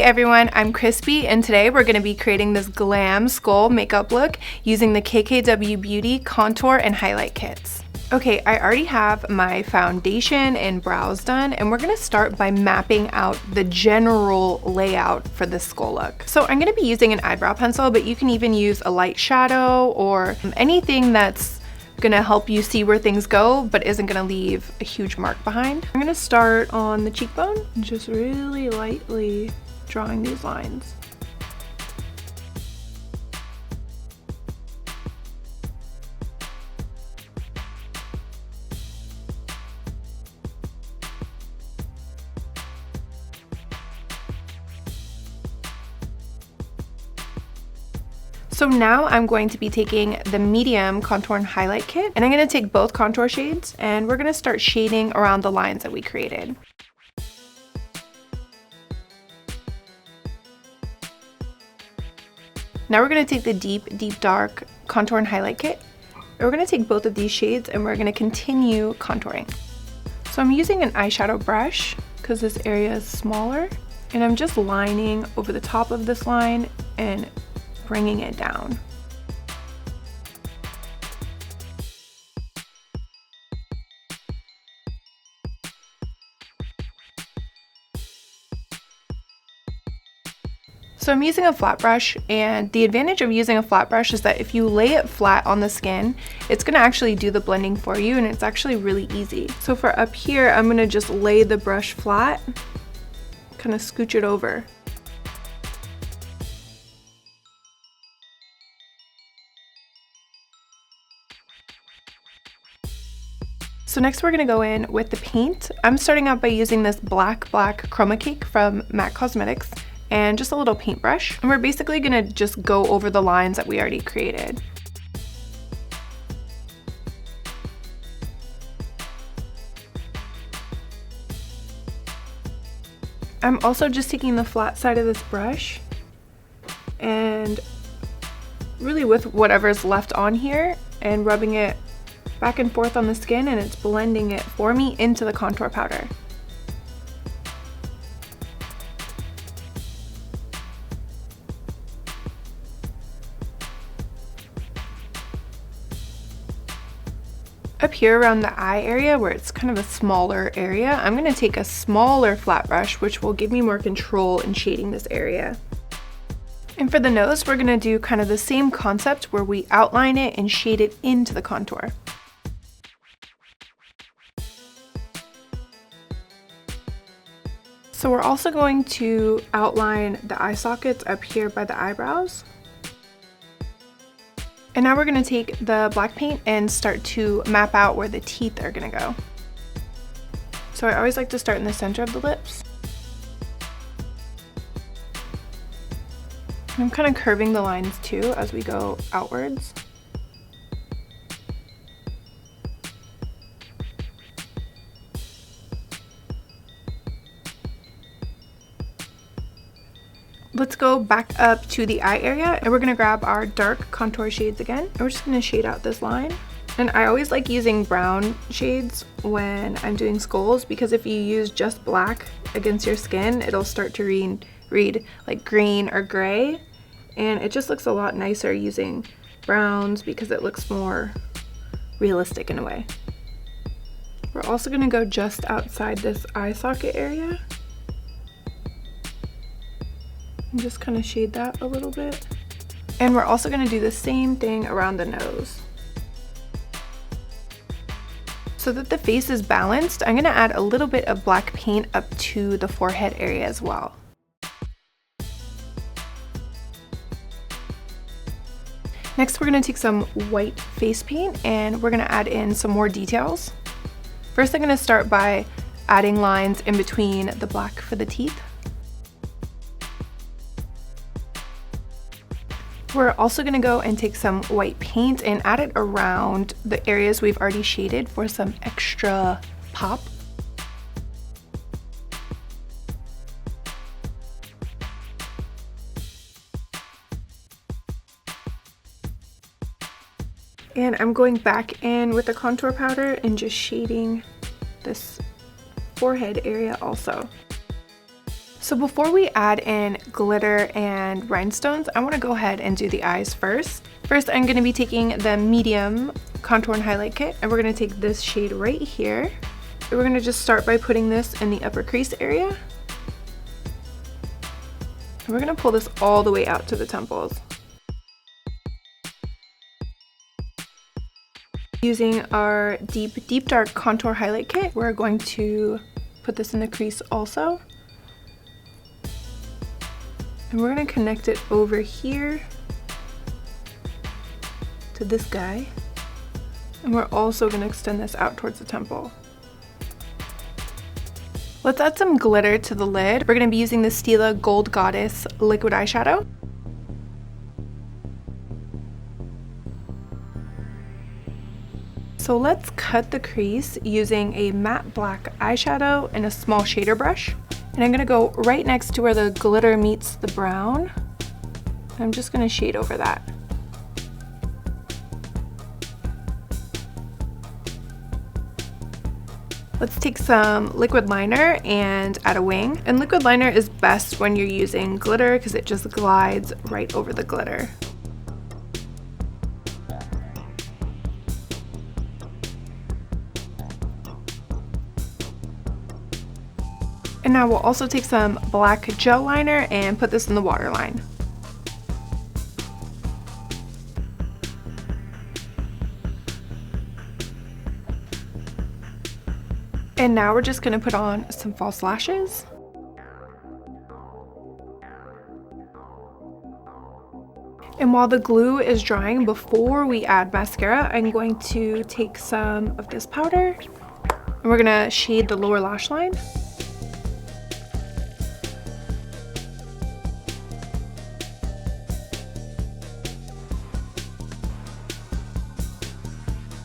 everyone, I'm Chrisspy, and today we're going to be creating this glam skull makeup look using the KKW Beauty contour and highlight kits. Okay, I already have my foundation and brows done, and we're going to start by mapping out the general layout for this skull look. So I'm going to be using an eyebrow pencil, but you can even use a light shadow or anything that's gonna help you see where things go but isn't gonna leave a huge mark behind. I'm gonna start on the cheekbone and just really lightly drawing these lines. So now I'm going to be taking the medium contour and highlight kit, and I'm going to take both contour shades and we're going to start shading around the lines that we created. Now we're going to take the deep dark contour and highlight kit. And we're going to take both of these shades and we're going to continue contouring. So I'm using an eyeshadow brush because this area is smaller, and I'm just lining over the top of this line and bringing it down. So I'm using a flat brush, and the advantage of using a flat brush is that if you lay it flat on the skin, it's gonna actually do the blending for you, and it's actually really easy. So for up here, I'm gonna just lay the brush flat, kind of scooch it over. So next we're gonna go in with the paint. I'm starting out by using this black chroma cake from MAC Cosmetics and just a little paintbrush. And we're basically gonna just go over the lines that we already created. I'm also just taking the flat side of this brush and really with whatever's left on here and rubbing it back and forth on the skin, and it's blending it for me into the contour powder. Up here around the eye area where it's kind of a smaller area, I'm going to take a smaller flat brush which will give me more control in shading this area. And for the nose, we're going to do kind of the same concept where we outline it and shade it into the contour. So we're also going to outline the eye sockets up here by the eyebrows. And now we're going to take the black paint and start to map out where the teeth are going to go. So I always like to start in the center of the lips. And I'm kind of curving the lines too as we go outwards. Let's go back up to the eye area, and we're gonna grab our dark contour shades again. And we're just gonna shade out this line. And I always like using brown shades when I'm doing skulls, because if you use just black against your skin, it'll start to read like green or gray. And it just looks a lot nicer using browns because it looks more realistic in a way. We're also gonna go just outside this eye socket area. And just kind of shade that a little bit. And we're also going to do the same thing around the nose. So that the face is balanced, I'm going to add a little bit of black paint up to the forehead area as well. Next, we're going to take some white face paint and we're going to add in some more details. First, I'm going to start by adding lines in between the black for the teeth. We're also going to go and take some white paint and add it around the areas we've already shaded for some extra pop. And I'm going back in with the contour powder and just shading this forehead area also. So before we add in glitter and rhinestones, I want to go ahead and do the eyes first. First, I'm going to be taking the medium contour and highlight kit, and we're going to take this shade right here. And we're going to just start by putting this in the upper crease area. And we're going to pull this all the way out to the temples. Using our deep dark contour highlight kit, we're going to put this in the crease also. And we're going to connect it over here to this guy. And we're also going to extend this out towards the temple. Let's add some glitter to the lid. We're going to be using the Stila Gold Goddess liquid eyeshadow. So let's cut the crease using a matte black eyeshadow and a small shader brush. And I'm going to go right next to where the glitter meets the brown. I'm just going to shade over that. Let's take some liquid liner and add a wing. And liquid liner is best when you're using glitter because it just glides right over the glitter. And now we'll also take some black gel liner and put this in the waterline. And now we're just going to put on some false lashes. And while the glue is drying, before we add mascara, I'm going to take some of this powder and we're going to shade the lower lash line.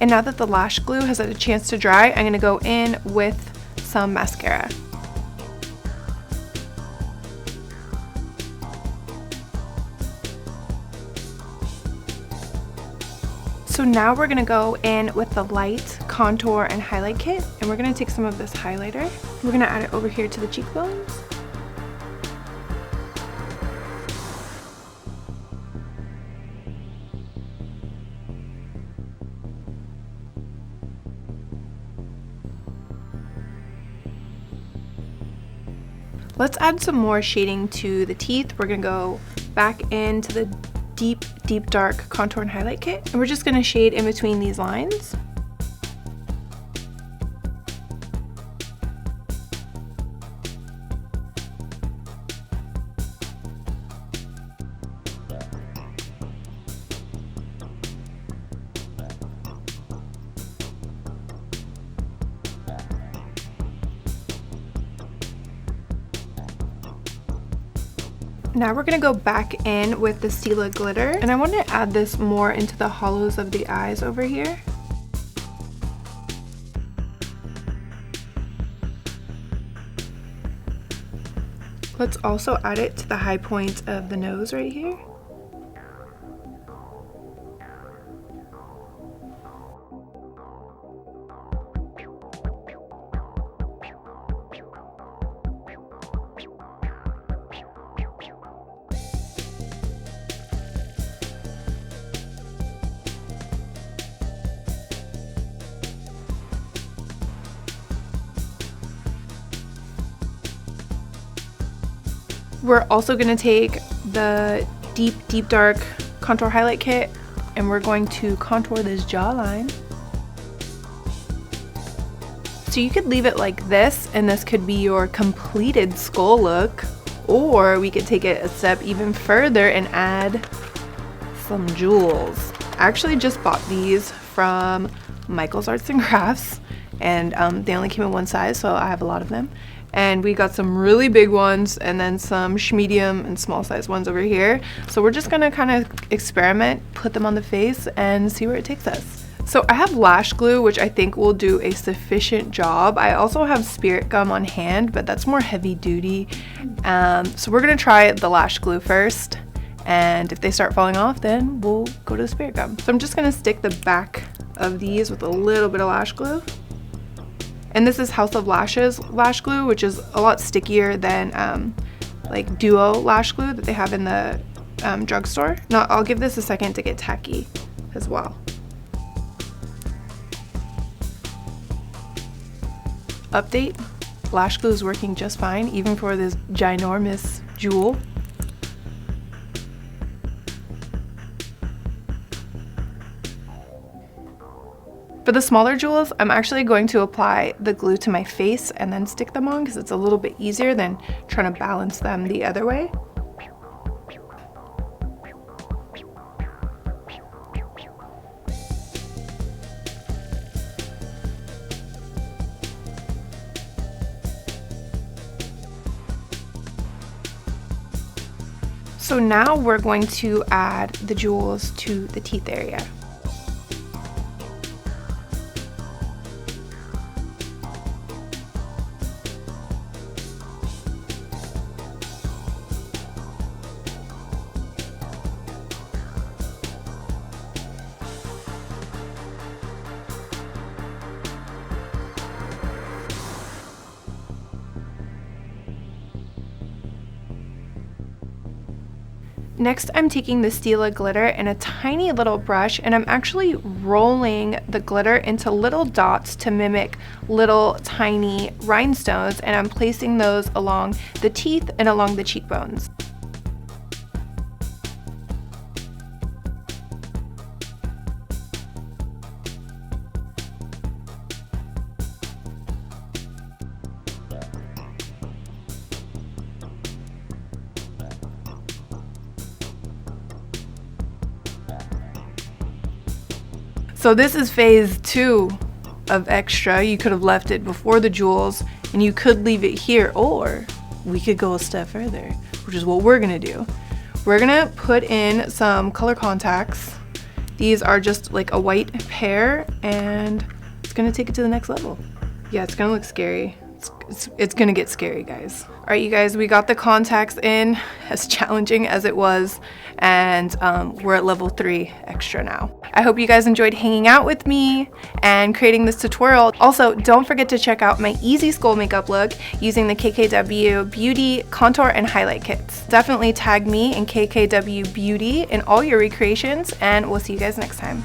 And now that the lash glue has had a chance to dry, I'm going to go in with some mascara. So now we're going to go in with the light contour and highlight kit, and we're going to take some of this highlighter. We're going to add it over here to the cheekbones. Let's add some more shading to the teeth. We're gonna go back into the deep dark contour and highlight kit, and we're just gonna shade in between these lines. Now we're going to go back in with the Stila glitter, and I want to add this more into the hollows of the eyes over here. Let's also add it to the high point of the nose right here. We're also going to take the deep dark contour highlight kit, and we're going to contour this jawline. So you could leave it like this, and this could be your completed skull look, or we could take it a step even further and add some jewels. I actually just bought these from Michael's Arts and Crafts, and they only came in one size, so I have a lot of them. And we got some really big ones and then some medium and small size ones over here. So we're just gonna kind of experiment, put them on the face and see where it takes us. So I have lash glue, which I think will do a sufficient job. I also have spirit gum on hand, but that's more heavy duty. So we're gonna try the lash glue first. And if they start falling off, then we'll go to the spirit gum. So I'm just gonna stick the back of these with a little bit of lash glue. And this is House of Lashes lash glue, which is a lot stickier than like duo lash glue that they have in the drugstore. Now I'll give this a second to get tacky as well. Update, lash glue is working just fine, even for this ginormous jewel. For the smaller jewels, I'm actually going to apply the glue to my face and then stick them on because it's a little bit easier than trying to balance them the other way. So now we're going to add the jewels to the teeth area. Next, I'm taking the Stila glitter in a tiny little brush, and I'm actually rolling the glitter into little dots to mimic little tiny rhinestones, and I'm placing those along the teeth and along the cheekbones. So this is phase 2 of extra. You could have left it before the jewels, and you could leave it here, or we could go a step further, which is what we're gonna do. We're gonna put in some color contacts. These are just like a white pair, and it's gonna take it to the next level. Yeah, it's gonna look scary. It's gonna get scary, guys. All right, you guys, we got the contacts in, as challenging as it was, and we're at level 3 extra now. I hope you guys enjoyed hanging out with me and creating this tutorial. Also, don't forget to check out my easy skull makeup look using the KKW Beauty contour and highlight kits. Definitely tag me in KKW Beauty in all your recreations, and we'll see you guys next time.